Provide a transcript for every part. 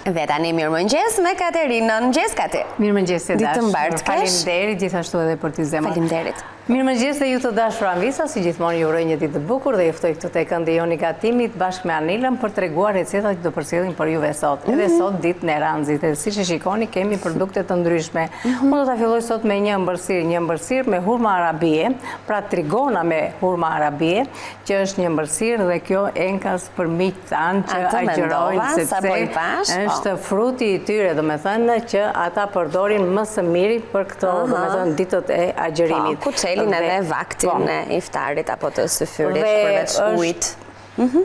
Dhe tani mirëmëngjes me Katerinën. Mëngjes Kati. Mirëmëngjes e dashur. Ditë mbarë të kesh. Faleminderit gjithashtu edhe për t'i zemër. Faleminderit. Mirëmëngjes dhe ju të dashur Anvisa, si gjithmonë ju uroj një ditë të bukur dhe ju ftoj këtu tek ëndi joni gatimit bashkë me Anilën për treguar recetat që do përcjellim për juve sot. Edhe sot ditën e ranxit, dhe siç e shikoni kemi produkte të ndryshme. Unë do ta filloj sot me një ëmbëlsirë me hurma arabie, pra trigona me hurma arabie, që është një ëmbëlsirë dhe kjo enkas për miqtë tanë që agjërojnë sepse është fruti i tyre, domethënë që ata përdorin më së miri për këto, domethënë ditët e agjërimit. Kuçelin edhe vaktin e iftarit apo të syfyrit përveç ujit.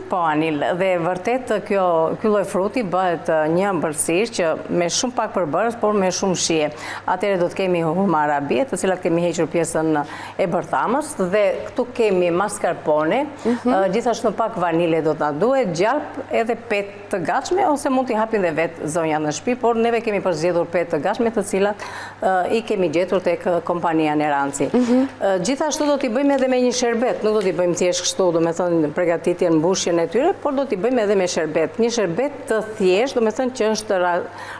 Po, Anil, dhe vërtet ky lloj fruti bëhet një ëmbëlsirë që me shumë pak përbërës, por me shumë shije. Atëherë do të kemi hurma arabie, të cilat kemi hequr pjesën e bërthamës, dhe këtu kemi mascarpone, gjithashtu pak vanile do të na duhet, gjalp edhe petë të gatshme, ose mund t'i hapin dhe vetë zonja në shtëpi, por neve kemi përzgjedhur petë të gatshme, të cilat i kemi gjetur tek kompania Neranci. Gjithashtu do t'i bëjmë edhe me një sherbet, nuk do t'i bëjmë thjesht kështu, domethënë përgatitjen mbushjen e tyre, por do t'i bëjmë edhe me sherbet. Një sherbet të thjesht, do me thënë që është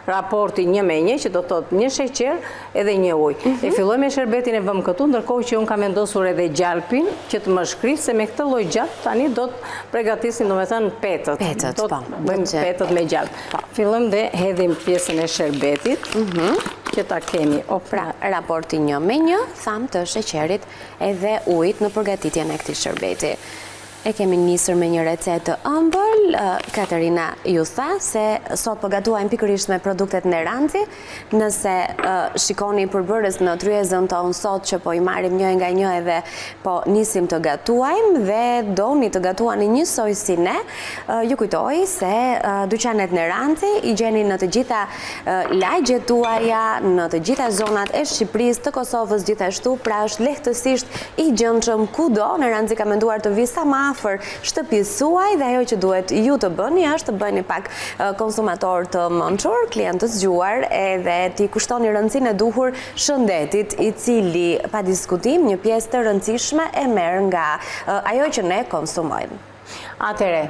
raporti 1:1, që do thotë një sheqer edhe një ujë. E filloj me sherbetin e vëmë këtu, ndërkohë që unë kam vendosur edhe gjalpin, që të më shkri, se me këtë lloj gjalp tani do të përgatisim, do me thënë petët. Petët, po. Bëjmë petët me gjalp. Fillojmë dhe hedhim pjesën e sherbetit, që ta kemi. Pra, raporti 1:1, thamë të sheqerit edhe ujit në përgatitjen e këtij sherbeti. E kemi nisur me një recetë të ëmbël. Katerina ju tha se sot po gatuajmë pikërisht me produktet Neranci. Nëse shikoni përbërës në tryezën tonë sot që po i marrim një nga një edhe po nisim të gatuajmë dhe doni të gatuani njësoj si ne, ju kujtoj se dyqanet Neranci i gjeni në të gjitha lagjet tuaja, në të gjitha zonat e Shqipërisë, të Kosovës gjithashtu, pra është lehtësisht i gjendshëm kudo. Neranci ka menduar të vi sa më afër shtëpisë suaj dhe ajo që duhet ju të bëni është të bëni pak konsumator të mençur, klient të zgjuar, edhe t'i kushtoni rëndësinë e duhur shëndetit, i cili pa diskutim një pjesë të rëndësishme e merr nga ajo që ne konsumojmë. Atëre,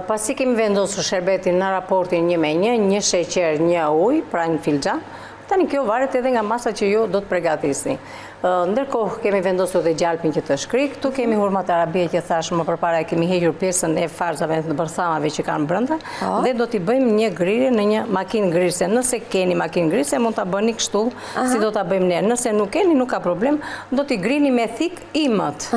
pasi kemi vendosur sherbetin në raportin 1:1, një sheqer, një ujë, pra një filxhan, tani kjo varet edhe nga masa që ju do të përgatisni. Ndërkohë kemi vendosur dhe gjalpin që të shkrik, këtu kemi hurmat arabie që thash më përpara, kemi hequr pjesën e farzave të bërthamave që kanë brenda, dhe do t'i bëjmë një grirje në një makinë ngrirëse. Nëse keni makinë ngrirëse, mund ta bëni kështu si do ta bëjmë ne. Nëse nuk keni, nuk ka problem, do t'i grini me thik imët.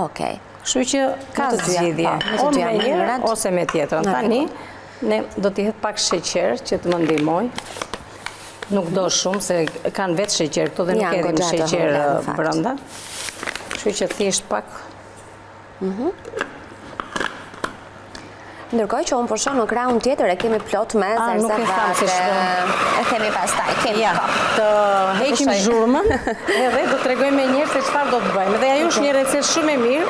Okej. Kështu që ka zgjidhje, ose me njëra ose me tjetrën. Tani ne do t'i hedh pak sheqer që të më ndihmoj. Nuk do shumë, se kanë vetë sheqer këto dhe nuk edhim sheqer brenda. Kështu që thjesht pak. Ndërkohë që unë po shoh në krahun tjetër e kemi plot me zarzavate. E kemi pastaj, kemi të heqim zhurmën edhe do t'tregoj me njëherë se çfarë do të bëjmë. Dhe ajo është një recetë shumë e mirë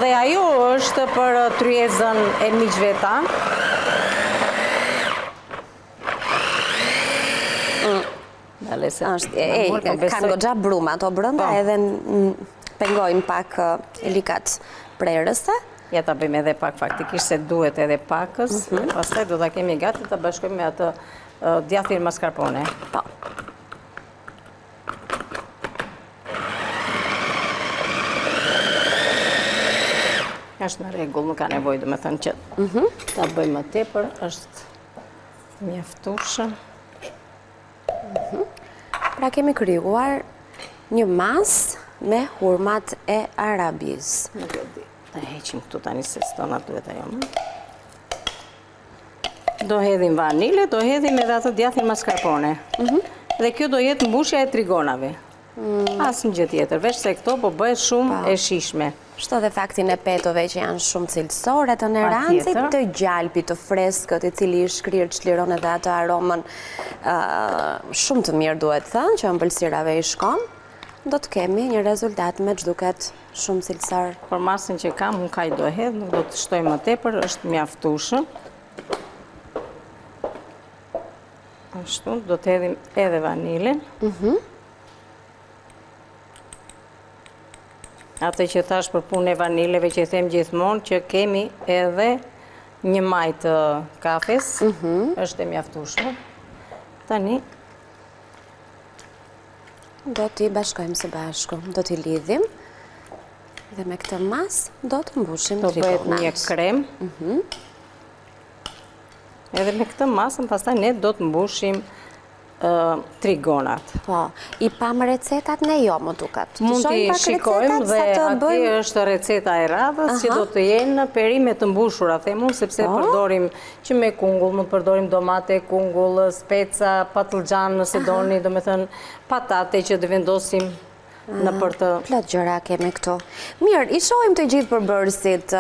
dhe ajo është për tryezën e miqve tanë. Kanë goxha bruma ato brenda edhe pengojnë pak elikat prerëse. Ja ta bëjmë edhe pak faktikisht se duhet edhe pakës, pastaj do ta kemi gati ta bashkojmë me atë djathtin mascarpone. Po. Është në rregull, nuk ka nevojë domethënë që ta bëjmë më tepër, është mjaftueshëm. Pra kemi krijuar një mas me hurmat e arabis. Nuk e di. Ta heqim këtu tani se stona duhet ajo më. Do hedhim vanile, do hedhim edhe atë djathin mascarpone. Dhe kjo do jetë mbushja e trigonave. Asnjë gjë tjetër, veç se këto po bëhet shumë e shishme. Shto dhe faktin e petove që janë shumë cilësore të Nerancit, të gjalpit, të freskët, i cili i shkrirë çliron edhe atë aromën shumë të mirë duhet thënë, që ëmbëlsirave i shkon, do të kemi një rezultat me që duket shumë cilësor. Për masën që kam, unë kaj do hedhë, nuk do të shtoj më tepër, është mjaftueshëm. Ashtu, do të hedhim edhe vanilin. Atë që thash për punë e vanileve që them gjithmonë, që kemi edhe një maj të kafes, është e mjaftueshme. Tani do t'i bashkojmë së bashku, do t'i lidhim dhe me këtë mas do të mbushim do bëhet trigonat. një krem. Edhe me këtë masën pastaj ne do të mbushim trigonat. Po, i pam recetat ne jo, më duket. Mund t'i shikojmë dhe atje është receta e radhës që do të jenë perime të mbushura, themun, sepse përdorim që me kungull, mund të përdorim domate, kungull, speca, patlıxhan nëse doni, do me thënë patate që të vendosim në për të... Plot gjëra kemi këtu. Mirë, i shohim të gjithë përbërësit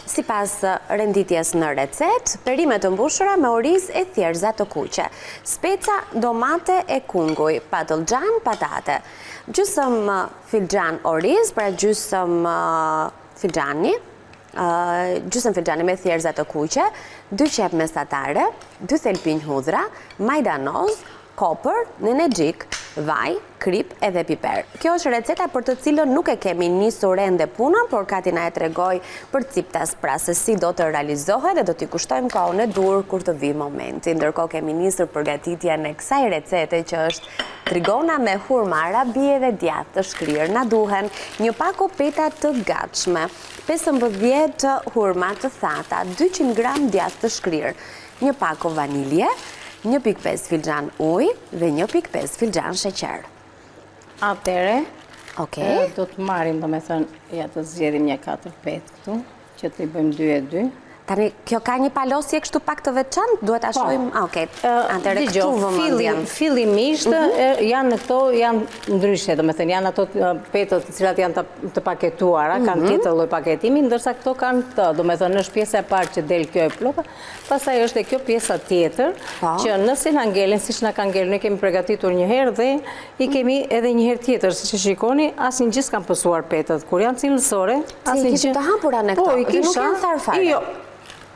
si pas renditjes në recet, perime të mbushura me oriz e thjerza të kuqe, speca, domate e kunguj, patlıxhan, patate, gjysëm filxhan oriz, pra gjysëm filxhani, gjysëm filxhani me thjerza të kuqe, 2 qep mesatare, 2 thelpinj hudhra, majdanoz, kopër, nenexhik, vaj, krip edhe piper. Kjo është receta për të cilën nuk e kemi nisur ende punën, por Kati na e tregoi për ciptas, pra se si do të realizohet dhe do t'i kushtojmë kohën e dur kur të vi momenti. Ndërkohë kemi nisur përgatitjen e kësaj recete që është trigona me hurma arabie dhe djathë të shkrirë. Na duhen një pako peta të gatshme, 15 hurma të thata, 200 gram djathë të shkrirë, një pako vanilje, 1.5 filxhan ujë dhe 1.5 filxhan sheqer. Atere, do të marim, do me thënë, ja të zgjedhim një 4-5 këtu, që të i bëjmë 2 e 2. Tani, kjo ka një palosje kështu pak të veçantë, duhet a shohim... Atere, këtu vëmendjen. Fillimisht, janë këto, janë ndryshe, do me thënë, janë ato petët të cilat janë të paketuara, kanë tjetër lloj paketimi, ndërsa këto kanë të, do me thënë, është pjesa e parë që del kjo e ploka, pastaj është e kjo pjesa tjetër, që nëse na ngelen, siç na ka ngelur, ne kemi përgatitur një herë dhe i kemi edhe një herë tjetër, siç e shikoni, asnjë gjë s'kan pësuar petët, kur janë cilësore, asnjë gjë të hapura në këto, dhe nuk janë tharë fare.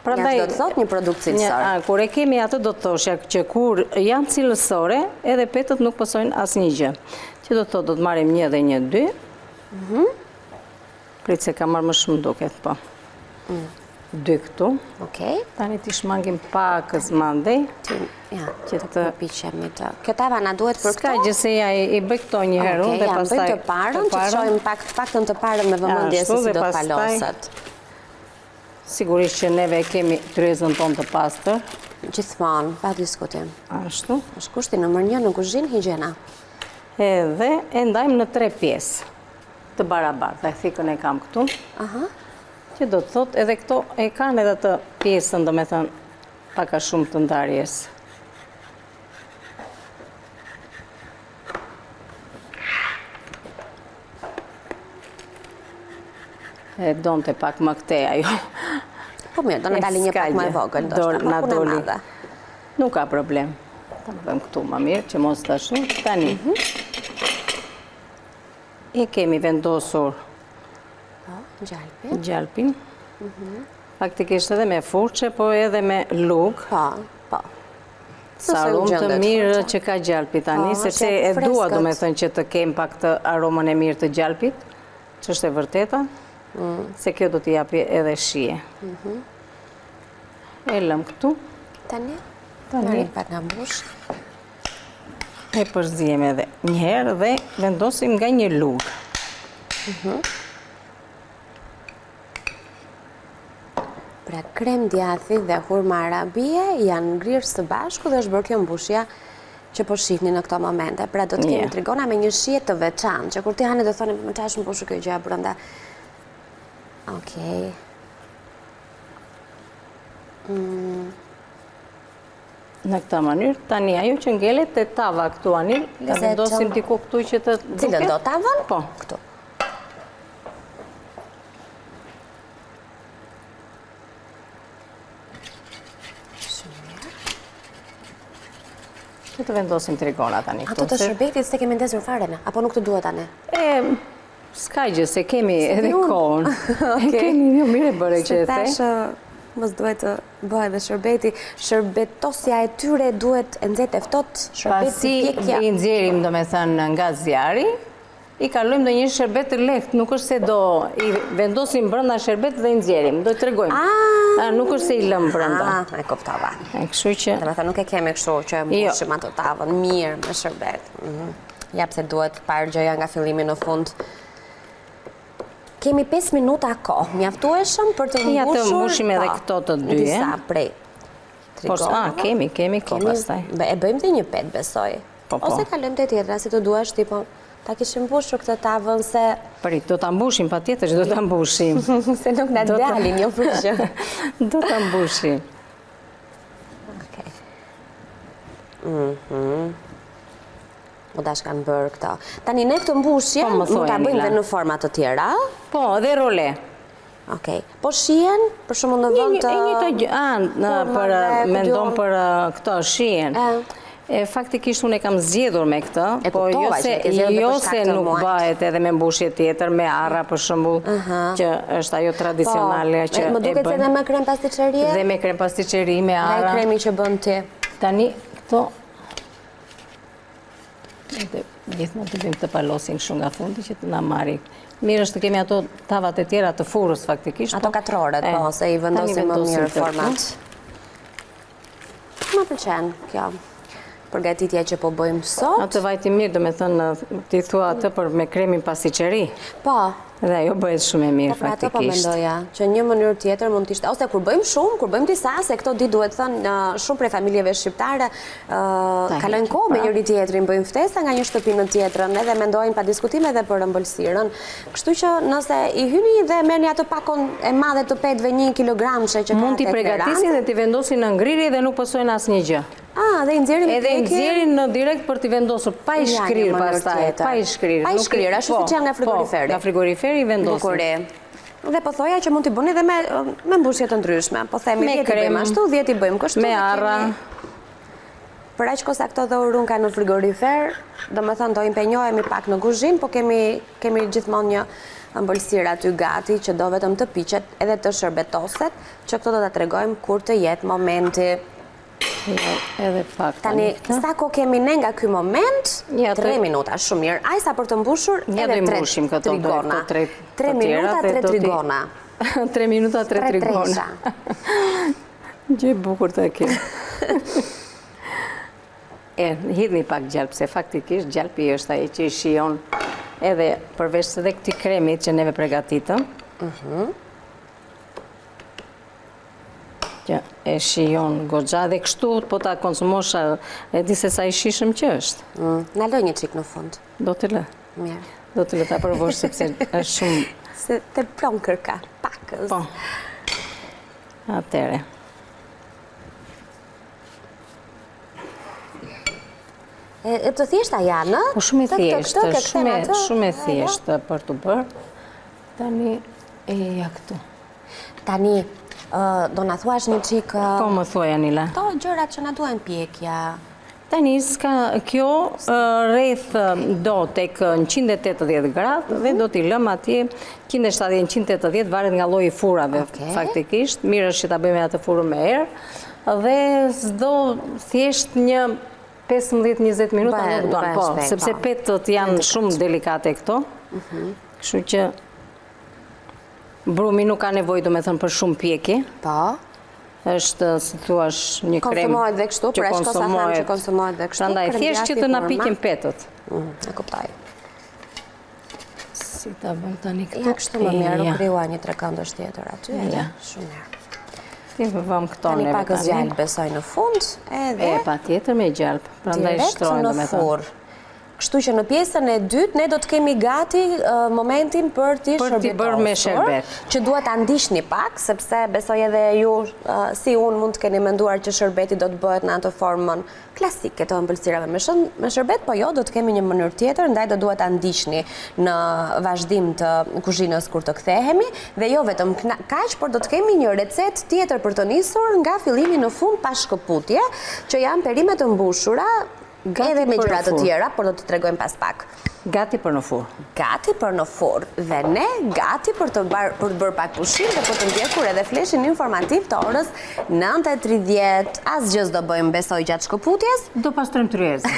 Prandaj do të thot një produkt cilësor. Kur e kemi atë do të thoshja që kur janë cilësore, edhe petët nuk pësojnë asnjë gjë. Që do të thot do të marrim 1 dhe 1 2. Prit se ka marrë më shumë duket, po. 2 këtu. Tani ti shmangim pak mandej. Ja, që të piqemi të. Kjo tava na duhet për këto? Ska gjë se ja i bëj këto një herë dhe pastaj të parën, që shojmë paktën të parën me vëmendje se si do të paloset. Sigurisht që neve kemi tryezën tonë të pastër. Gjithmonë, pa diskutim. Ashtu. Është kushti nëmër 1 në kuzhinë, higjiena. Edhe e ndajmë në 3 pjesë të barabarta. E thikën e kam këtu. Që do të thot, edhe këto e kanë edhe të pjesën, do me thënë, paka shumë të ndarjes. E donë të pak më këte ajo. Po mirë, do në dali një pak më e vogël, do shta, ma punë e madhe. Nuk ka problem. Ta më bëjmë këtu më mirë, që mos të ashtu. Tani, e kemi vendosur gjalpin. Faktikisht edhe me furqe, po edhe me lug. Po. Sa aromë të mirë që ka gjalpi tani, sepse e dua do me thënë që të kem pak të aromën e mirë të gjalpit, që është e vërteta. Se kjo do t'i japi edhe shije. E lëm këtu. Tani? Marim pak nga mbush. E përzijem edhe njëherë dhe vendosim nga një lug. Pra krem djathi dhe hurma arabie janë ngrirë së bashku dhe është bërë kjo mbushja që po shihni në këto momente. Pra do të kemi trigona me një shije të veçantë, që kur ti hani do thoni më qash mbushu kjo gjëja brenda. Okej. Në këta mënyrë, tani ajo që ngelet të tava këtu anil, ka vendosim diku këtu që të duket. Cilën do tavën? Po. Këtu. Që të vendosim trigona tani këtu. Ato të shërbetit se kemi ndezur fare në, apo nuk të duhet tani? Ska gjë, se kemi edhe kohën. Kemi një mire bërë që e the. Se tashë mos duhet të bëhe dhe shërbeti. Shërbetosja e tyre duhet e nxehtë e ftohtë, shërbeti pjekja. Pasi i nxjerrim, do me thënë, nga zjari, i kalojmë në një sherbet të lehtë, nuk është se do i vendosim brenda sherbet dhe i nxjerrim, do të tregojmë. Nuk është se i lëm brenda. E kuptova. Kështu që Dhe me thë nuk e kemi kështu që mbushim ato tavën mirë me sherbet. Jap se duhet parë gjëja nga fillimi në fund. Kemi 5 minuta kohë, mjaftueshëm për të mbushur. Ja të mbushim edhe këto të dy. Disa prej trigonave. Kemi kohë pastaj. E bëjmë dhe një pet, besoj. Ose kalojmë te tjetra, si të duash ti, po ta kishim mbushur këtë tavën se... Prit, do ta mbushim patjetër që do ta mbushim. Se nuk na dalin, jo për gjë. Do ta mbushim. Okej. U dash kanë bërë këto. Tani ne këtë mbushje nuk ta bëjmë dhe në forma të tjera? Po, dhe role. Okej. Po shien, për shumë në vend të... Mendon për këto shien. Faktikisht unë e kam zgjedhur me këtë, po jo se nuk bëhet edhe me mbushje tjetër, me arra për shembull, që është ajo tradicionale që e bën. Më duket se edhe me krem pastiqerie? Dhe me krem pastiqeri, me arra. Dhe kremi që bën ti. Tani këto gjithmonë të bëjmë të palosin shumë nga fundi që të na marri. Mirë është të kemi ato tavat e tjera të furrës faktikisht. Ato katrorët, po, se i vendosim më mirë format. Më pëlqen kjo përgatitja që po bëjmë sot. Atë vajti mirë, do me thënë, ti thua atë për me kremin pastiqeri. Po. Dhe ajo bëhet shumë e mirë faktikisht. Ato po mendoja, që një mënyrë tjetër mund t'ishte, ose kur bëjmë shumë, kur bëjmë disa, se këto ditë duhet thënë shumë prej familjeve shqiptare kalojnë kohë me njëri tjetrin, bëjmë ftesa nga një shtëpi në tjetrën, edhe mendojnë pa diskutime edhe për ëmbëlsirën. Kështu që nëse i hyni dhe merrni atë pakon e madhe të petëve 1 kilogramshe që mund t'i përgatisin dhe t'i vendosin në ngrirje dhe nuk pasojnë asnjë gjë. Dhe i nxjerrin edhe i nxjerrin në direkt për t'i vendosur, pa i shkrir pastaj, pa i shkrir. Pa i shkrir, ashtu siç janë nga frigoriferi. Nga frigoriferi i vendosin. Dhe po thoja që mund t'i bëni edhe me mbushje të ndryshme. Po themi 10 i bëjmë ashtu, 10 i bëjmë kështu. Me arra. Për aq kohë sa këto dhe urun ka në frigorifer, domethënë do impenjohemi pak në kuzhinë, po kemi gjithmonë një ëmbëlsirë aty gati që do vetëm të piqet edhe të shërbetoset, që këto do ta tregojmë kur të jetë momenti. Edhe pak. Tani, sa ko kemi ne nga ky moment? 3 minuta, shumë mirë. Ajsa për të mbushur edhe 3 trigona. 3 minuta, 3 trigona. 3 minuta, 3 trigona. Gjë bukur të kemë. Hidhni pak gjalp, se faktikisht gjalpi është ai që i shijon edhe përveç edhe këtij kremit që neve përgatitëm. Që e shijon goxha dhe kështu po ta konsumosh e di se sa i shishëm që është. Na lë një çik në fund. Do të lë. Mirë. Do të lë ta provosh sepse është shumë se të plonkër ka pakës. Po. Atëre. E të thjeshta janë? Po shumë e thjeshtë, shumë e thjeshtë për të bërë. Tani e ja këtu. Tani do na thuash një çik po më thuaj Anila. Këto gjërat që na duhen pjekja. Tani kjo rreth do tek 180 gradë dhe do t'i lëm atje 170-180, varet nga lloji i furrave faktikisht. Mirë është që ta bëjmë atë furrën me erë dhe s'do thjesht një 15-20 minuta nuk duan, po, sepse petët janë shumë delikate këto. Kështu që brumi nuk ka nevojë domethënë për shumë pjekje. Po. Është, si thuash, një krem konsumohet dhe kështu, për ashtu sa thamë që konsumohet dhe kështu. Prandaj thjesht që të na piqen petët. E kuptoj. Si ta bëm tani këtu? Ja kështu më mirë, u krijua një trekëndësh tjetër aty. Shumë mirë. Ti vëm këto tani pakës gjalp besoj në fund edhe patjetër me gjalp. Prandaj shtrojmë domethënë. Kështu që në pjesën e dytë ne do të kemi gati momentin për t'i bërë me sherbet. Që duhet ta ndiqni pak, sepse besoj edhe ju si unë mund të keni menduar që sherbeti do të bëhet në atë formën klasike të ëmbëlsirave me sherbet, po jo, do të kemi një mënyrë tjetër, ndaj do duhet ta ndiqni në vazhdim të kuzhinës kur të kthehemi, dhe jo vetëm kaq, por do të kemi një recetë tjetër për të nisur nga fillimi në fund pa shkëputje, që janë perime të mbushura edhe me gjëra të tjera, por do të tregojmë pas pak. Gati për në furrë. Gati për në furrë. Dhe ne gati për të bërë pak pushim dhe për të ndjekur edhe fleshin informativ të orës 9:30. Asgjë s'do bëjmë besoj gjatë shkëputjes. Do pastrojmë tryezën.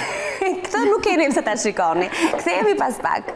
Këtë nuk keni se ta shikoni. Kthehemi pas pak.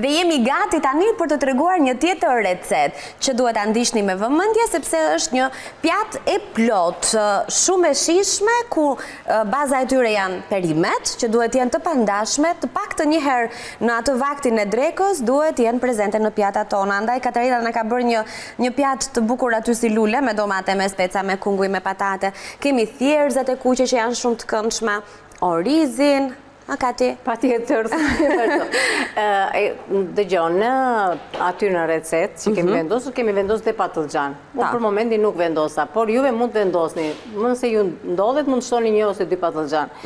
Dhe jemi gati tani për të treguar një tjetër recet që duhet ta ndiqni me vëmendje sepse është një pjatë e plot, shumë e shijshme ku baza e tyre janë perimet që duhet jenë të pandashme, të paktën një herë në atë vaktin e drekës duhet jenë prezente në pjatat tona. Andaj Katarina na ka bërë një pjatë të bukur aty si lule me domate, me speca, me kunguj, me patate. Kemi thjerëzat e kuqe që janë shumë të këndshme, orizin, a Kati? Patjetër. Dëgjon, aty në recet që kemi vendosur dhe patlıcan. Unë për momentin nuk vendosa, por juve mund të vendosni. Nëse ju ndodhet, mund të shtoni një ose dy patlıcan.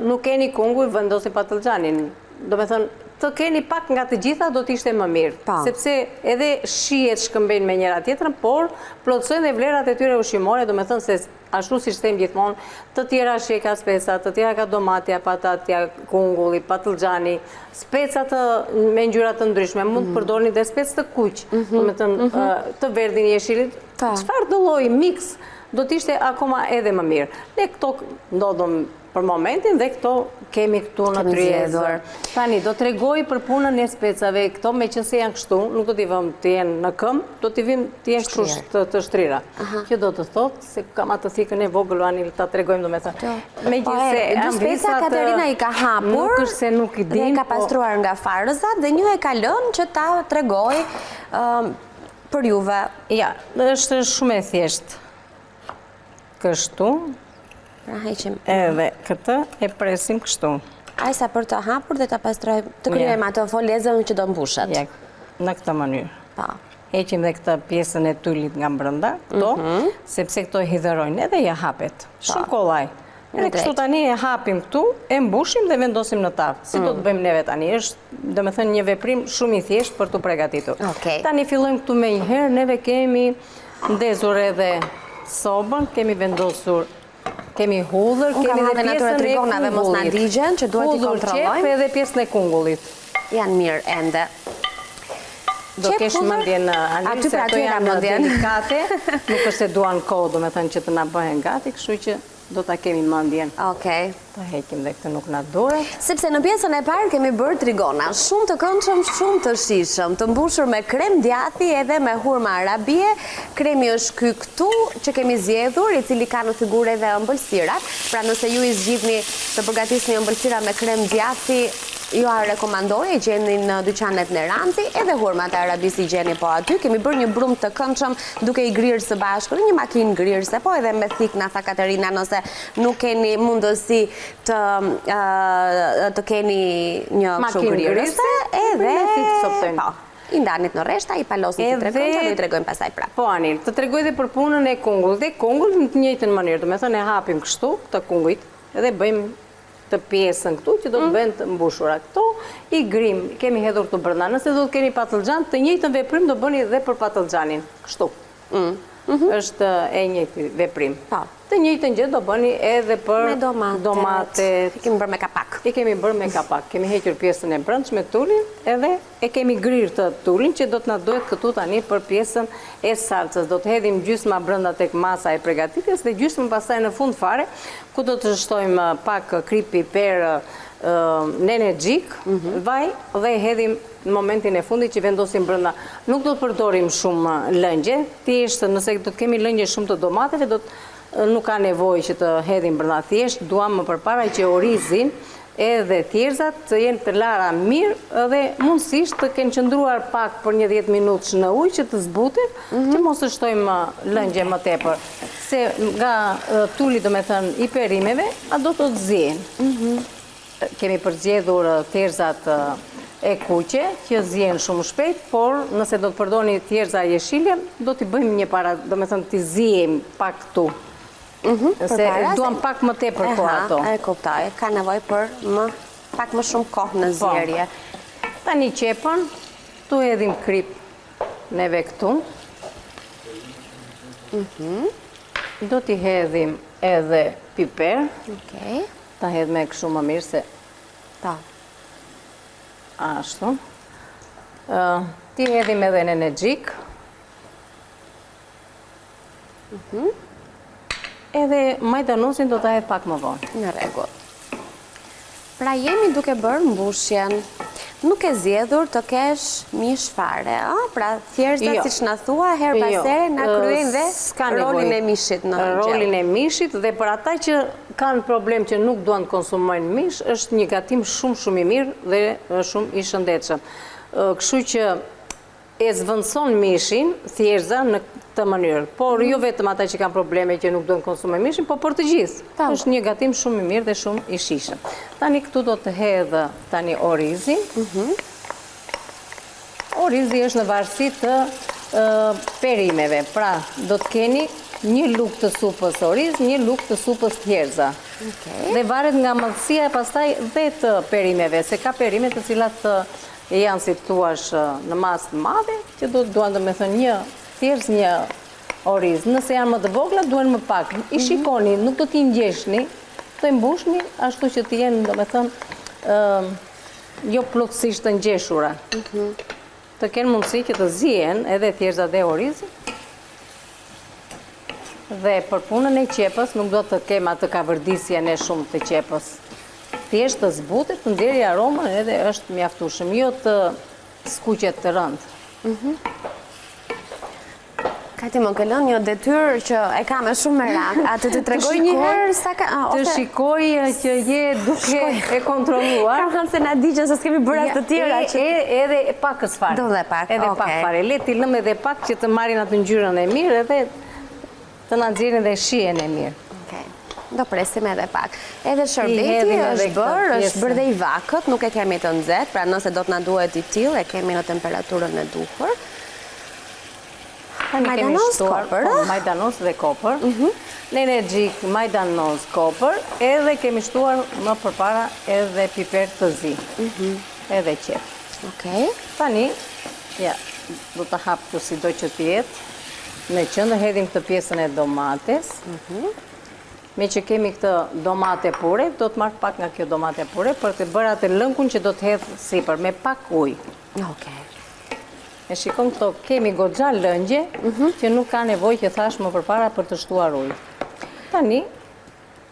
Nuk keni kunguj, vendosni patlıcanin. Do me thënë, të keni pak nga të gjitha do t'ishte më mirë. Sepse edhe shijet shkëmbejnë me njëra tjetrën, por plotësojnë dhe vlerat e tyre ushqimore, do me thënë se ashtu si shtem gjithmonë, të tjera shi ka speca, të tjera ka domatja, patatja, kungulli, patlıxhani, speca me ngjyra të ndryshme, mund të përdorni dhe specë të kuq, do me thënë të verdhin e jeshilit, çfarë do lloji mix do t'ishte akoma edhe më mirë. Ne këto ndodhëm për momentin dhe këto kemi këtu në tryezër. Tani, do të regoj për punën e specave, këto me qënëse janë kështu, nuk do t'i vëm të jenë në këmë, do t'i vim të jenë kështu të shtrira. Kjo do të thotë, se kam atë thikën e vogël, anil ta të regojmë do me thënë. Me gjithse, speca Katerina i ka hapur, nuk është se nuk i dim, dhe ka pastruar nga farëzat, dhe një e ka lënë që ta të regoj për juve. Ja, është shumë e thjeshtë. Kështu. Edhe këtë e presim kështu. Ajsa për të hapur dhe të pastrojmë, të kryojmë ato folezën që do mbushet. Në këtë mënyrë. Heqim dhe këtë pjesën e tullit nga brënda, këto, sepse këto e hidherojnë edhe ja hapet. Shumë kollaj. Edhe kështu tani e hapim këtu, e mbushim dhe vendosim në tavë. Si do të bëjmë neve tani, është dhe me thënë një veprim shumë i thjesht për të pregatitur. Tani fillojmë këtu me një herë, neve kemi ndezur edhe sobën, kemi vendosur, kemi hudhër, kemi dhe pjesën e kungullit. Hudhër qep edhe pjesën e kungullit. Janë mirë ende. Do kesh mëndjen anil, se ato janë delikate, nuk është se duan kohë, do me thënë që të na bëhen gati, kështu që do ta kemi mëndjen. Ta hekim dhe këtë nuk na duhet. Sepse në pjesën e parë kemi bërë trigona, shumë të këndshëm, shumë të shijshëm, të mbushur me krem djathi edhe me hurma arabie. Kremi është ky këtu që kemi zgjedhur, i cili ka në figurë edhe ëmbëlsirat. Pra nëse ju i zgjidhni të përgatisni ëmbëlsira me krem djathi, ju a rekomandoj, e gjeni në dyqanet në Ranti, edhe hurmat e arabis i gjeni po aty. Kemi bërë një brumë të këndshëm duke i grirë së bashku, një makinë grirëse, po edhe me thik na tha Katerina, nëse nuk keni mundësi të keni një kështu grirëse, edhe i ndanit në reshta, i palosin të tregojnë, që do i tregojnë pasaj pra. Po Anil, të tregoj dhe për punën e kungullit. Dhe kungullit në të njëjtën mënyrë, do me thënë e hapim kështu, të kungullit, edhe bëjmë të pjesën këtu që do të bëjnë të mbushura. Këto i grim, kemi hedhur të brënda. Nëse do të keni patlıxhan, të njëjtën veprim do bëni dhe për patlıxhanin. Kështu. Është e njëjti veprim. Të njëjtën gjë do bëni edhe për domatet. I kemi bërë me kapak. I kemi bërë me kapak. Kemi hequr pjesën e brendshme tullin edhe e kemi grirë të tullin që do të na duhet këtu tani për pjesën e salcës. Do të hedhim gjysma brenda tek masa e përgatitjes dhe gjysmën pastaj në fund fare, ku do të shtojmë pak krip piper nene gjik, vaj, dhe hedhim në momentin e fundit që vendosim brenda. Nuk do të përdorim shumë lëngje, thjesht nëse do të kemi lëngje shumë të domateve, nuk ka nevojë që të hedhim brenda, thjesht duam më përpara që orizin edhe thjerëzat të jenë të lara mirë dhe mundësisht të kenë qëndruar pak për një 10 minutë në ujë që të zbutin, që mos të shtojmë lëngje më tepër. Se nga tulli do me thënë i perimeve, a do të zjenë. Kemi përzgjedhur thjerëzat e kuqe, që zjenë shumë shpejt, por nëse do të përdoni thjerëza jeshile, do t'i bëjmë një para, do me thënë t'i zjem pak këtu. Se duam pak më tepër po ato. E kuptoj, ka nevoj për pak më shumë kohë në zjerje. Tani qepën, tu edhim krip neve këtu. Do t'i hedhim edhe piper. Ta hedhme kështu më mirë se ashtu. Ti hedhim edhe nene gjik. Edhe majdanosin do ta hedh pak më vonë. Në rregull. Pra jemi duke bërë mbushjen. nuk e zgjedhur të kesh mish fare, pra thjesht siç na thua her pas here na kryejnë dhe rolin e mishit në gjell. Rolin e mishit dhe për ata që kanë problem që nuk duan të konsumojnë mish, është një gatim shumë i mirë dhe shumë i shëndetshëm. Kështu që e zvendëson mishin thjeshtëza në këtë mënyrë, por jo vetëm ata që kanë probleme që nuk duan të konsumojnë mishin, por për të gjithë. Është një gatim shumë i mirë dhe shumë i shijshëm. Tani këtu do të hedh tani orizin. Orizi është në varësi të perimeve, pra do të keni një lugë të supës oriz, një lugë të supës thjerza. Dhe varet nga madhësia e pastaj dhe të perimeve, se ka perime të cilat janë si të thuash në masë të madhe, që duan të me thënë një thjerz, një oriz. Nëse janë më të vogla, duan më pak. I shikoni, nuk do t'i ngjeshni, të mbushni, ashtu që të jenë, do me thënë, jo plotësisht të ngjeshura. Të kenë mundësi që të zihen edhe thjerza dhe orizi. Dhe për punën e qepës, nuk do të kem atë kavërdisjen e shumë të qepës. Thjesht të zbutet, të nxjerrë aromën edhe është mjaftueshëm, jo të skuqet të rëndë. Kati më këllon një detyrë që e ka me shumë merak, atë të tregoj një herë sa ka... Të shikoj që je duke e kontrolluar. Kam se na digjen se s'kemi bërë as të tjera që... Edhe pakës fare. Do dhe pak, Edhe pak fare. Le t'i lëmë edhe pak që të marrin atë ngjyrën e mirë edhe të na nxjerrin dhe shijen e mirë. Do presim edhe pak. Edhe shërbeti është bërë dhe i vakët, nuk e kemi të nxehtë, pra nëse do t'na duhet i tillë, e kemi në temperaturën e duhur. Majdanoz, kopër. Majdanoz dhe kopër. Në energjik, majdanoz, kopër, edhe kemi shtuar më përpara edhe piper të zi. Edhe qep. Tani, do të hap të si do që t'jetë. Në qëndër hedhim këtë pjesën e domates. Me që kemi këtë domate pure, do të marrë pak nga kjo domate pure, për të bërë atë lënkun që do të hedhë sipër, me pak ujë. E shikon këto, kemi goxha lëngje, që nuk ka nevojë që thash më përpara për të shtuar ujë. Tani,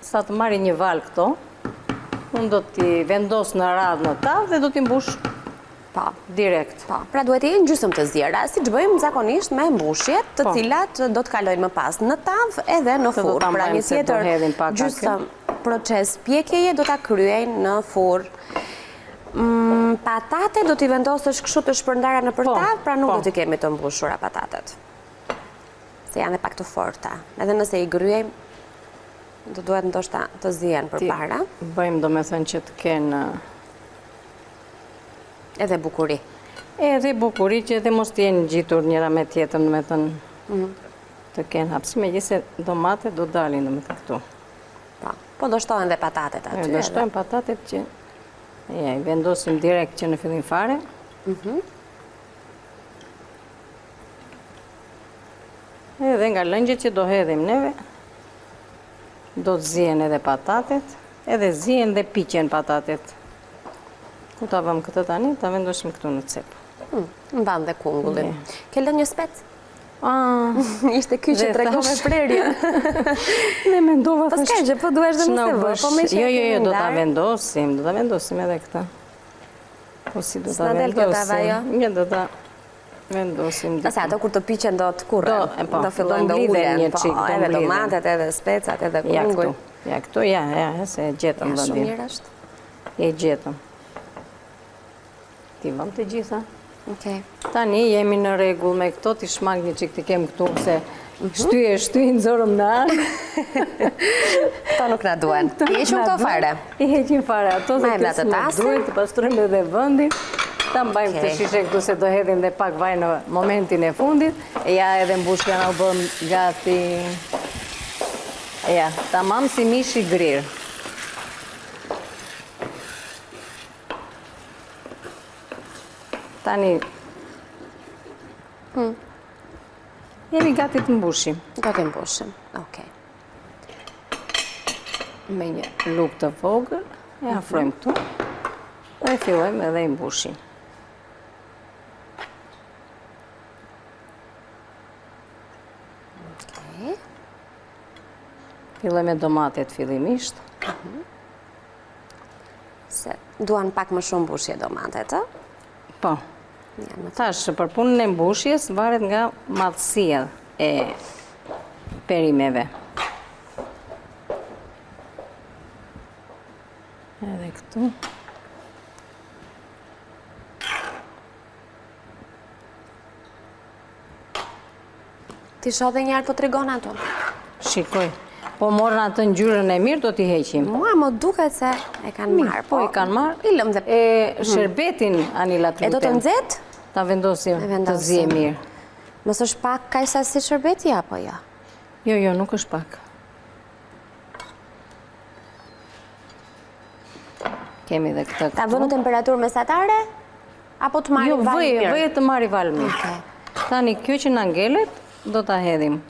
sa të marri një val këto, unë do t'i vendos në radhë në tavë dhe do t'i mbush direkt. Pra duhet i gjysmë të zjera, si që bëjmë zakonisht me mbushjet, të cilat do të kalojnë më pas në tavë edhe në furr. Pra një tjetër gjysmë proces pjekjeje do t'a kryejnë në furr. Patate do t'i vendosësh kështu të shpërndara në tavë, pra nuk do t'i kemi të mbushura patatet. Se janë e pak të forta. Edhe nëse i gryejmë, do duhet ndoshta të zihen përpara. Bëjmë do me thënë që të kenë... Edhe bukuri. Edhe bukuri që edhe mos t'jenë gjitur njëra me tjetën, me thënë të kenë hapësi, me gjithse domate do dalin në me të këtu. Po do shtojnë dhe patatet aty. Do shtojnë patatet që... Ja, i vendosim direkt që në fillim fare. Edhe nga lëngjet që do hedhim neve, do të zihen edhe patatet, edhe zihen dhe piqen patatet. Ku ta vëm këtë tani, ta vendosim këtu në cep. Në banë dhe kungullin. Ke lënë një spec? Ishte ky që trego me prerjen. Ne mendova... Po s'ka që, po duhesh dhe më të vë. Jo, do ta vendosim edhe këta. Po si do ta vendosim? Jo, do ta vendosim. Ase ato kur të piqen do të kurren, do fillojnë do ulen, edhe tomatet, edhe specat, edhe kungull. Ja, këtu, se e gjetëm vendin. Shumë mirë është. E gjetëm. Ti vëm të gjitha. Tani jemi në rregull me këto, ti shmak një qik të kem këtu, se shtyje në zorëm në anë. Këto nuk na duen. I heqim këto fare? I heqim fare, ato se kësë më duhet, të pastrujmë edhe vëndin. Ta mbajmë të shishe këtu se do hedhim dhe pak vaj në momentin e fundit. Ja, edhe mbushja në bëm gati. Ja, tamam si mishi grirë. Tani, jemi gati të mbushim. Do të mbushim, okej. Me një lugë të vogël, e afrojmë këtu, dhe fillojmë edhe i mbushim. Fillojmë me domatet fillimisht. Se duan pak më shumë mbushje domatet, ë? Po. Tash, për punën e mbushjes, varet nga madhësia e perimeve. Edhe këtu. Ti shoh dhe njerë po të regon ato? Shikoj. Po morën atë ngjyrën e mirë, do t'i heqim. Mua më duket se e kanë marrë. Po, i kanë marrë. I lëm dhe... E sherbetin, Anila, të E do të nxet? Ta vendosim të zje mirë. Mos është pak kaj sa si sherbeti, apo ja? Jo, nuk është pak. Kemi dhe këtë këtu. Ta vënë temperaturë mesatare? Apo të marri valë mirë? Jo, vëje të marri valë mirë. Tani, kjo që në ngelet, do t'a hedhim.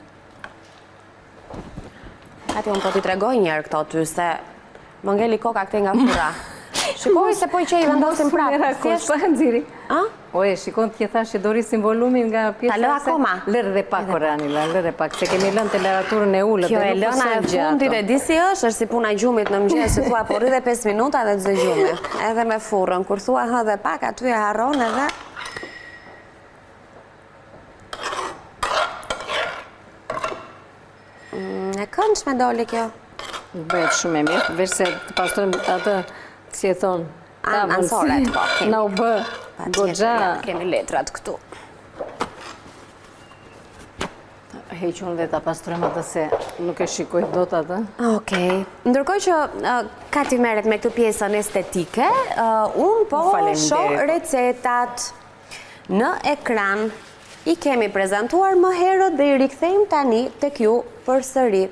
Ati unë po t'i tregoj njerë këto ty, se më ngeli koka këte nga fura. Shikoj se po i që i vendosim prapë. Sa e nëziri? Oje, shikon t'je thash që dorisim volumin nga pjesë. Ta lë akoma? Lërë dhe pak, Anila, lërë dhe pak, se kemi lënë temperaturën e ullët. Kjo e lëna e fundit e disi është si puna gjumit në mëgjes, që thua po rridhe 5 minuta dhe të zë gjumi. Edhe me furën, kur thua hë dhe pak, aty e harron edhe... E këndsh me doli kjo? Bëhet shumë e mirë, veç se të pastrojmë atë, si e thonë, ansoret, po. Na u bë, goxha. Kemi letrat këtu. Hequn dhe ta pastrojmë atë se nuk e shikoj dot atë. Okej. Ndërkohë që Kati merret me këtë pjesën estetike, unë po shoh recetat në ekran. I kemi prezentuar më herët dhe i rikthejmë tani tek ju përsëri.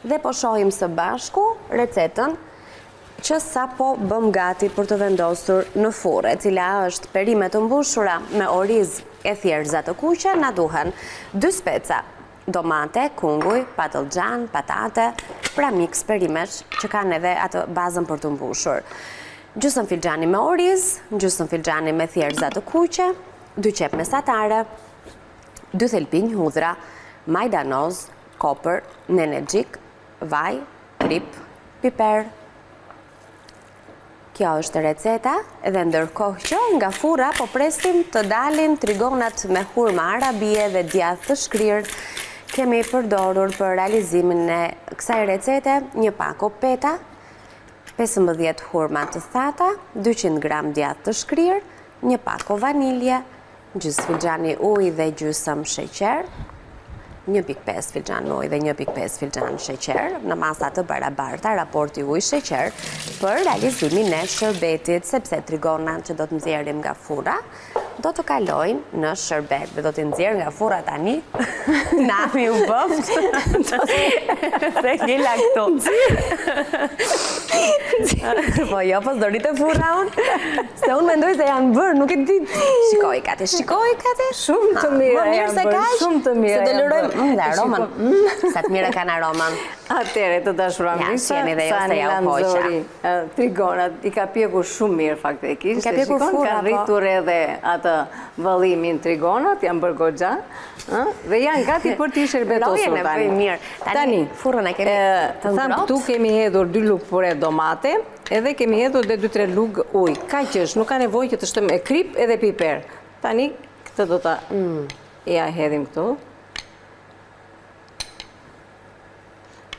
Dhe po shohim së bashku recetën që sa po bëm gati për të vendosur në furrë, e cila është perime të mbushura me oriz e thjerza të kuqe. Na duhen 2 speca domate, kunguj, patlıcan, patate, pra mix perimesh që kanë edhe atë bazën për të mbushur. Gjysmë filxhani me oriz, gjysmë filxhani me thjerza të kuqe, 2 qep mesatare, 2 thelpinj hudhra, majdanoz, kopër, nenexhik, vaj, krip, piper. Kjo është receta dhe ndërkohë që nga furra po presim të dalin trigonat me hurma arabie dhe djathë të shkrirë. Kemi përdorur për realizimin e kësaj recete një pako peta, 15 hurma të thata, 200 gram djathë të shkrirë, një pako vanilje, gjysmë filxhani ujë dhe gjysmë sheqer, 1.5 filxhan ujë dhe 1.5 filxhan sheqer, në masa të barabarta, raporti ujë-sheqer, për realizimin e shërbetit, sepse trigonat që do të nxjerrim nga furra, do të kalojnë në shërbet, dhe do të nxjerr nga furra tani, nami u bëft, se gjela këto. Po jo, po s'do rritë furra unë, se unë mendoj se janë bërë, nuk e di. Shikoj, Kati. Shumë të mira janë bërë, shumë të mira janë bërë. Dhe aromën, sa të mire kanë aromën. Atere të dashura misa, sa një lanzori, trigonat, i ka pjekur shumë mirë faktikisht. Ka pjekur furra, po. Kanë rritur edhe atë vëllimin trigonat, janë bërë goxha, dhe janë gati për t'i shërbetosur tani. Tani, furrën e kemi të ngrohtë. Thamë, tu kemi hedhur 2 lugë pure domate, edhe kemi hedhur dhe 2-3 lugë ujë. Ka që është, nuk ka nevojë që të shtëm e krip edhe piper. Tani, këtë do ta ja hedhim këtu.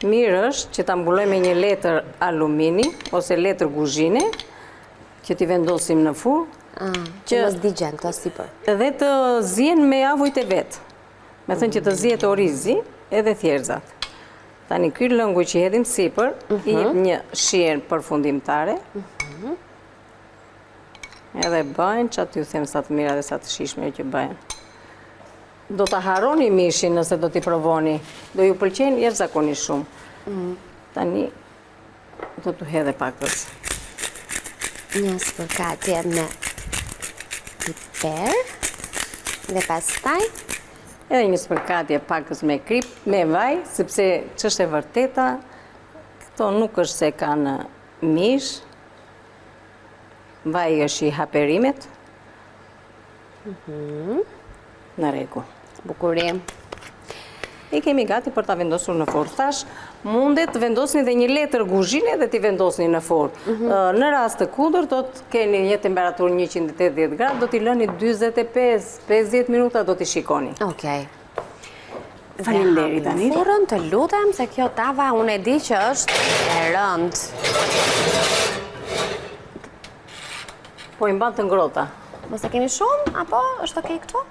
Mirë është që ta mbuloj me një letër alumini ose letër kuzhine që t'i vendosim në furrë. Që mos digjen këto sipër. Dhe të zien me avujt e vetë. Me thënë që të zihet orizi edhe thjerzat. Tani ky lëngu që hedhim sipër, i jep një shijen përfundimtare. Edhe bëjnë që aty ju them sa të mira dhe sa të shishme që bëjnë. Do të harroni mishin nëse do t'i provoni. Do ju pëlqen jashtëzakonisht shumë. Tani do t'u hedhe pakës. Një spërkatje me piper dhe pastaj edhe një spërkatje pakës me krip, me vaj, sepse ç'është e vërteta, këto nuk është se kanë mish. Vaj është i haperimet. Në rregull. Bukurim. i kemi gati për ta vendosur në fornë. Thash, mundet të vendosni dhe një letër guzhine dhe t'i vendosni në fornë. Në rast të kundër, do të keni një temperaturë 180 gradë, do t'i lëni 45-50 minuta, do t'i shikoni. Okej. Faleminderit tani. Furën të lutem se kjo tava unë e di që është e rëndë. Po i mban të ngrota. Mos e kemi shumë, apo është okej këtu?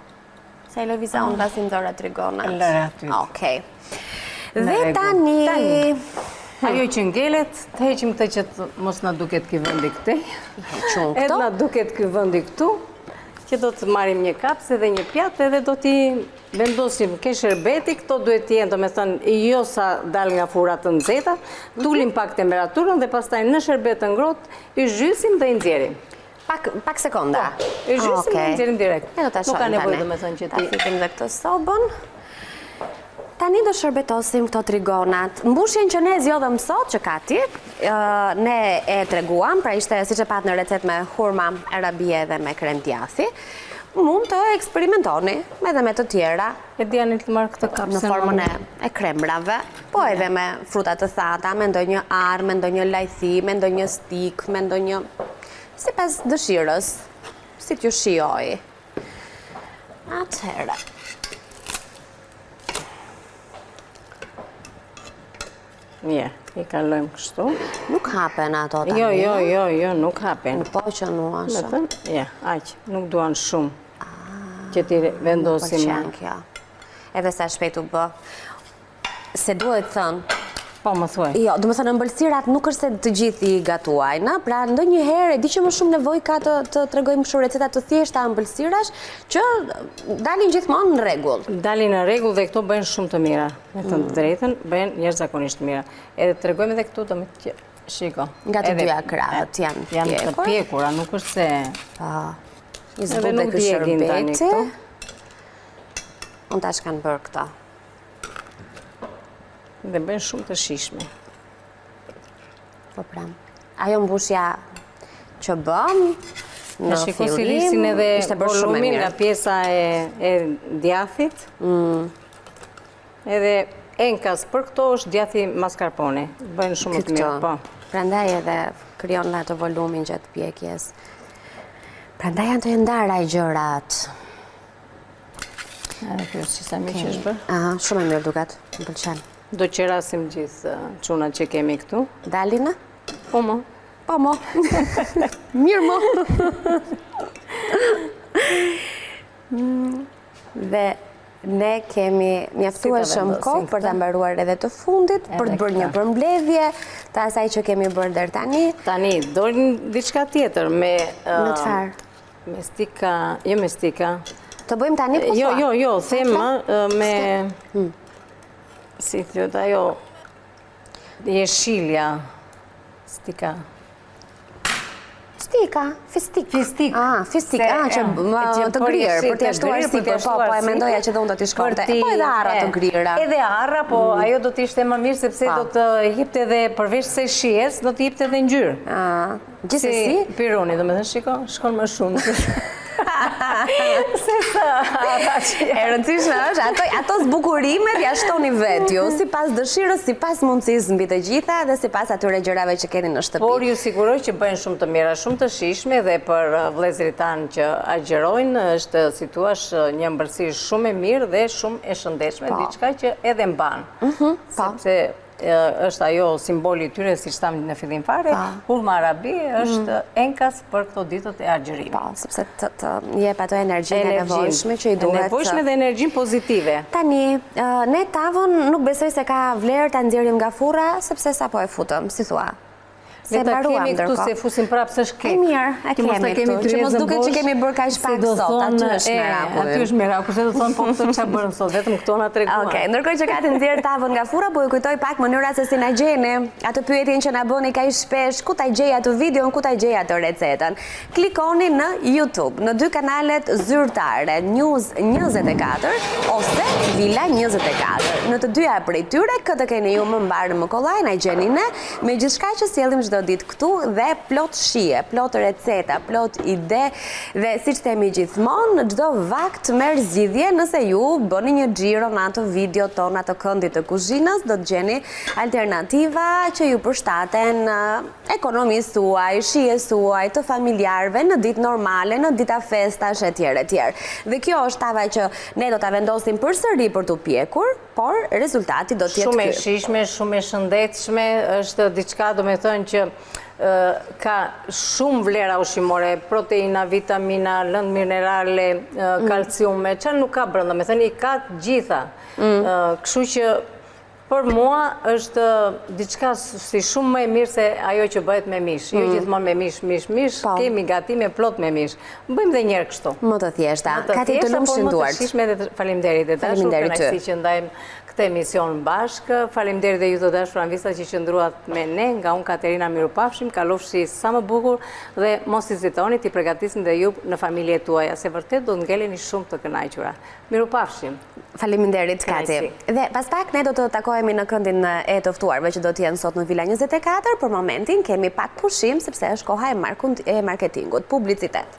Se e lëviza unë basim dora trigonat. Lëre aty. Okej. Dhe tani... Ajo që ngelet, të heqim këtë që mos na duket ky vendi këtej. Hequn Edhe këto. na duket ky vendi këtu, që do të marrim një kapse dhe një pjatë edhe do t'i vendosim ke sherbeti, këto duhet të jenë, domethënë jo sa dal nga fura të nxehta, tulim pak temperaturën dhe pastaj në sherbet të ngrohtë i zhysim dhe i nxjerrim. Pak sekonda. I zhysim dhe i nxjerrim direkt. E do ta Nuk ka shohim nevojë tani. domethënë që Ta ti fikim dhe këtë sobën. Tani do shërbetosim këto trigonat. Mbushjen që ne zjodhëm sot, që ka ti, ne e treguam, pra ishte siç e pat në recet me hurma arabie dhe me krem djathi. Mund të eksperimentoni edhe me të tjera e diani të marr këtë kapse në formën e kremrave, po edhe me fruta të thata, me ndonjë arë, me ndonjë lajthi, me ndonjë stik, me ndonjë sipas dëshirës, si t'ju shijoj. Atëherë. Mirë, i kalojmë kështu. Nuk hapen ato tani. Jo, nuk hapen. Po që nuashë. Ja, aq, nuk duan shumë që ti vendosim. Pëlqen kjo. Edhe sa shpejt u bë. Se duhet thënë, Po, më thuaj. jo, do më thënë ëmbëlsirat nuk është se të gjithë i gatuajnë, pra ndonjëherë e di që më shumë nevojë ka të tregojmë kështu receta të thjeshta ëmbëlsirash që dalin gjithmonë në rregull. Dalin në rregull dhe këto bëjnë shumë të mira. Me të drejtën, bëjnë jashtëzakonisht mira. Edhe tregojmë edhe këtu që shiko. Nga të dyja krahët janë të pjekura, nuk është se i edhe zbute nuk ky djegin tani shërbeti. këto. Unë tash kanë bërë këto. Dhe bëjnë shumë të shishme. Po pram. Ajo mbushja që bëm në Shiko si fillim rrisin edhe ishte bërë shumë e volumin mirë. nga pjesa e djathit. Edhe enkas për këto është djathi mascarpone. Bëjnë shumë të mirë, po. Prandaj edhe krijon atë volumin gjatë pjekjes. Prandaj janë të ndara gjërat. Edhe kjo si sa mirë që është bërë. Aha, shumë e mirë duket, më pëlqen. Do qerasim gjithë çunat që kemi këtu. Dalina? Po mo. Po mo. Mirë mo. Dhe ne kemi mjaftueshëm kohë për ta mbaruar edhe të fundit, për të bërë një përmbledhje të asaj që kemi bërë deri tani. Tani dorin diçka tjetër me Në çfarë? me stika, jo me stika. Të bëjmë tani po thua? Jo, them me si thotë ajo jeshilja stika. Stika, fistik. Fistik. Fistik, që të grirë, për të shtuar sipër, po e mendoja që do unë do t'i shkonte. Po edhe arra të grira. Edhe arra, po ajo do t'ishte më mirë sepse do të jepte edhe përveç se shijes, do të jepte edhe ngjyrë. Gjithsesi, pironi, domethënë shiko, shkon më shumë. Se sa arra që e rëndësishme është, ato zbukurimet ja shtoni vetë ju, sipas dëshirës, sipas mundësisë mbi të gjitha dhe sipas atyre gjërave që keni në shtëpi. Por ju siguroj që bëjnë shumë të mira, shumë të shishme dhe për vëllezërit tanë që agjerojnë, është si thua një ëmbëlsirë shumë e mirë dhe shumë e shëndetshme, diçka që edhe mban. Sepse është ajo simboli i tyre, siç thamë në fillim fare, hurma arabi është enkas për këto ditët e agjerimit. Po, sepse të jep ato energjinë e nevojshme që i duhet. Nevojshme dhe energjinë pozitive. Tani, ne tavën nuk besoj se ka vlerë ta nxjerrim nga furra, sepse sapo e futëm, si thua. Se ta mbaruam kemi këtu se fusim prapë së shkek. Mirë, e kemi këtu, që mos duket që kemi bërë kaq pak sot, aty është merakulli. Aty është merakulli, se do thonë po këto çfarë bërën sot, vetëm këto na treguan. Okej, ndërkohë që ka të nxjerr tavën nga furra, po ju kujtoj pak mënyra se si na gjeni, atë pyetjen që na bëni kaq shpesh, ku ta gjej atë videon, ku ta gjej atë recetën. Klikoni në YouTube, në dy kanalet zyrtare, News 24 ose Villa 24. Në të dyja prej tyre, këtë keni ju më mbarë më kollaj, na gjeni ne, me gjithçka që sjellim çdo ditë këtu dhe plot shije, plot receta, plot ide dhe siç themi gjithmonë, çdo vakt merr zgjidhje. Nëse ju bëni një xhiro në ato video tonë, ato këndit të kuzhinës, do të gjeni alternativa që ju përshtaten ekonomisë tuaj, shijes tuaj, të familjarëve në ditë normale, në dita festash etj. Dhe kjo është tava që ne do ta vendosim përsëri për t'u pjekur, por rezultati do të jetë shumë e shijshme, shumë e shëndetshme, është diçka domethënë që ka shumë vlera ushqimore, proteina, vitamina, lëndë minerale, kalciume, që nuk ka brenda, me thënë i ka gjitha. Kështu që për mua është diçka si shumë më e mirë se ajo që bëhet me mish. Jo gjithmonë me mish, kemi gatime plot me mish. Bëjmë dhe njerë kështu. Më të thjeshta. Ka të lumshën duart. Më të shishme dhe faleminderit e dashur, kënaqësi që ndajmë këtë emision bashkë. Faleminderit dhe ju të dashur anvista që qëndruat me ne, nga unë Katerina Mirupafshim, kalofshi sa më bukur dhe mos hezitoni t'i përgatisin dhe ju në familje tuaja, se vërtet do të ngeleni shumë të kënaqura. Mirupafshim. Faleminderit Kati. Dhe pas pak ne do të takohemi në këndin e të ftuarve që do të jenë sot në Villa 24, për momentin kemi pak pushim sepse është koha e marketingut, publicitet.